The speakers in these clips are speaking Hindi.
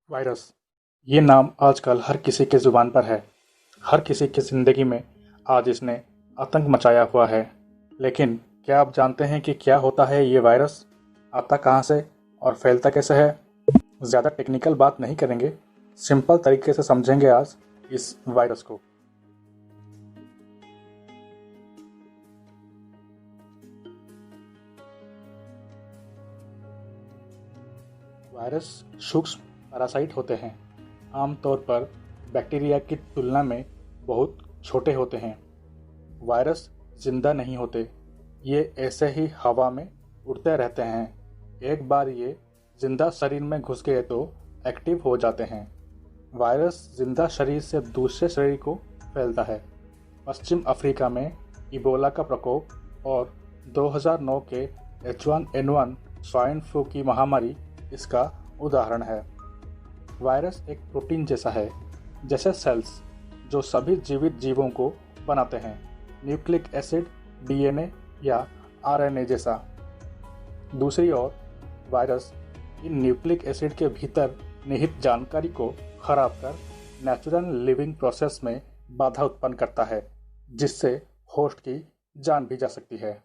वायरस, ये नाम आजकल हर किसी के ज़ुबान पर है। हर किसी की ज़िंदगी में आज इसने आतंक मचाया हुआ है। लेकिन क्या आप जानते हैं कि क्या होता है ये वायरस, आता कहाँ से और फैलता कैसे है? ज़्यादा टेक्निकल बात नहीं करेंगे, सिंपल तरीके से समझेंगे आज इस वायरस को। वायरस सूक्ष्म पैरासाइट होते हैं। आमतौर पर बैक्टीरिया की तुलना में बहुत छोटे होते हैं। वायरस जिंदा नहीं होते, ये ऐसे ही हवा में उड़ते रहते हैं। एक बार ये जिंदा शरीर में घुस गए तो एक्टिव हो जाते हैं। वायरस जिंदा शरीर से दूसरे शरीर को फैलता है। पश्चिम अफ्रीका में इबोला का प्रकोप और 2009 के H1N1 स्वाइन फ्लू की महामारी इसका उदाहरण है। वायरस एक प्रोटीन जैसा है, जैसे सेल्स जो सभी जीवित जीवों को बनाते हैं, न्यूक्लिक एसिड, डीएनए या आरएनए जैसा। दूसरी ओर वायरस इन न्यूक्लिक एसिड के भीतर निहित जानकारी को खराब कर नेचुरल लिविंग प्रोसेस में बाधा उत्पन्न करता है, जिससे होस्ट की जान भी जा सकती है।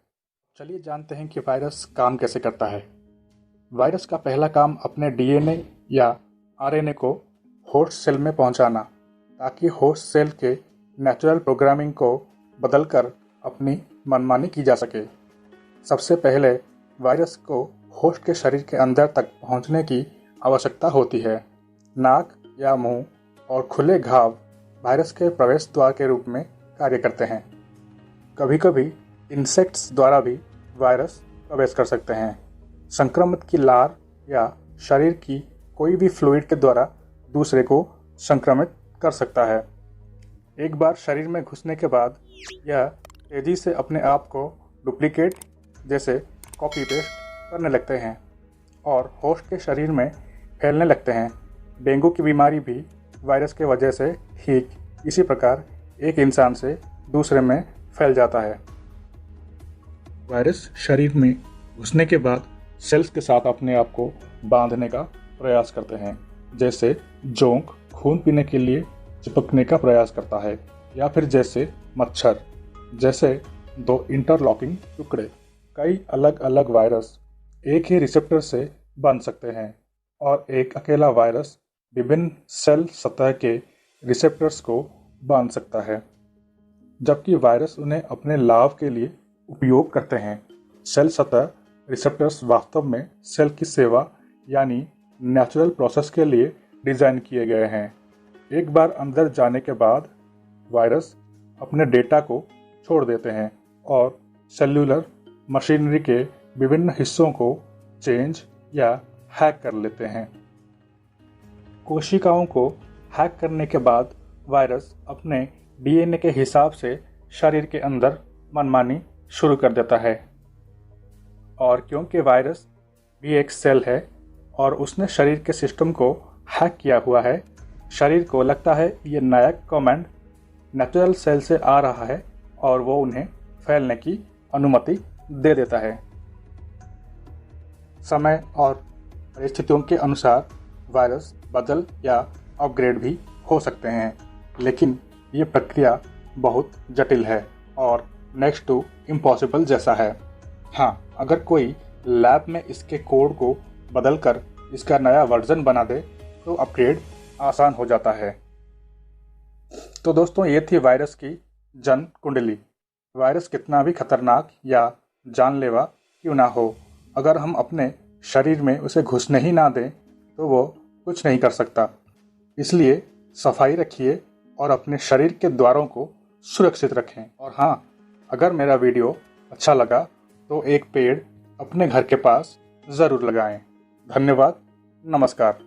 चलिए जानते हैं कि वायरस काम कैसे करता है। वायरस का पहला काम अपने डीएनए या आरएनए को होस्ट सेल में पहुंचाना, ताकि होस्ट सेल के नेचुरल प्रोग्रामिंग को बदलकर अपनी मनमानी की जा सके। सबसे पहले वायरस को होस्ट के शरीर के अंदर तक पहुंचने की आवश्यकता होती है। नाक या मुंह और खुले घाव वायरस के प्रवेश द्वार के रूप में कार्य करते हैं। कभी कभी इंसेक्ट्स द्वारा भी वायरस प्रवेश कर सकते हैं। संक्रमित की लार या शरीर की कोई भी फ्लूइड के द्वारा दूसरे को संक्रमित कर सकता है। एक बार शरीर में घुसने के बाद यह तेजी से अपने आप को डुप्लीकेट जैसे कॉपी पेस्ट करने लगते हैं और होस्ट के शरीर में फैलने लगते हैं। डेंगू की बीमारी भी वायरस के वजह से ठीक इसी प्रकार एक इंसान से दूसरे में फैल जाता है। वायरस शरीर में घुसने के बाद सेल्स के साथ अपने आप को बांधने का प्रयास करते हैं, जैसे जोंक खून पीने के लिए चिपकने का प्रयास करता है, या फिर जैसे मच्छर, जैसे दो इंटरलॉकिंग टुकड़े। कई अलग अलग वायरस एक ही रिसेप्टर से बंध सकते हैं और एक अकेला वायरस विभिन्न सेल सतह के रिसेप्टर्स को बांध सकता है, जबकि वायरस उन्हें अपने लाभ के लिए उपयोग करते हैं। सेल सतह रिसेप्टर्स वास्तव में सेल की सेवा यानी नेचुरल प्रोसेस के लिए डिज़ाइन किए गए हैं। एक बार अंदर जाने के बाद वायरस अपने डेटा को छोड़ देते हैं और सेल्यूलर मशीनरी के विभिन्न हिस्सों को चेंज या हैक कर लेते हैं। कोशिकाओं को हैक करने के बाद वायरस अपने डीएनए के हिसाब से शरीर के अंदर मनमानी शुरू कर देता है। और क्योंकि वायरस भी एक सेल है और उसने शरीर के सिस्टम को हैक किया हुआ है, शरीर को लगता है ये नया कमांड नेचुरल सेल से आ रहा है और वो उन्हें फैलने की अनुमति दे देता है। समय और परिस्थितियों के अनुसार वायरस बदल या अपग्रेड भी हो सकते हैं, लेकिन ये प्रक्रिया बहुत जटिल है और नेक्स्ट टू इम्पॉसिबल जैसा है। हाँ, अगर कोई लैब में इसके कोड को बदलकर इसका नया वर्जन बना दे तो अपग्रेड आसान हो जाता है। तो दोस्तों, ये थी वायरस की जन कुंडली। वायरस कितना भी खतरनाक या जानलेवा क्यों ना हो, अगर हम अपने शरीर में उसे घुसने ही ना दें तो वो कुछ नहीं कर सकता। इसलिए सफाई रखिए और अपने शरीर के द्वारों को सुरक्षित रखें। और हाँ, अगर मेरा वीडियो अच्छा लगा तो एक पेड़ अपने घर के पास ज़रूर लगाएं। धन्यवाद। नमस्कार।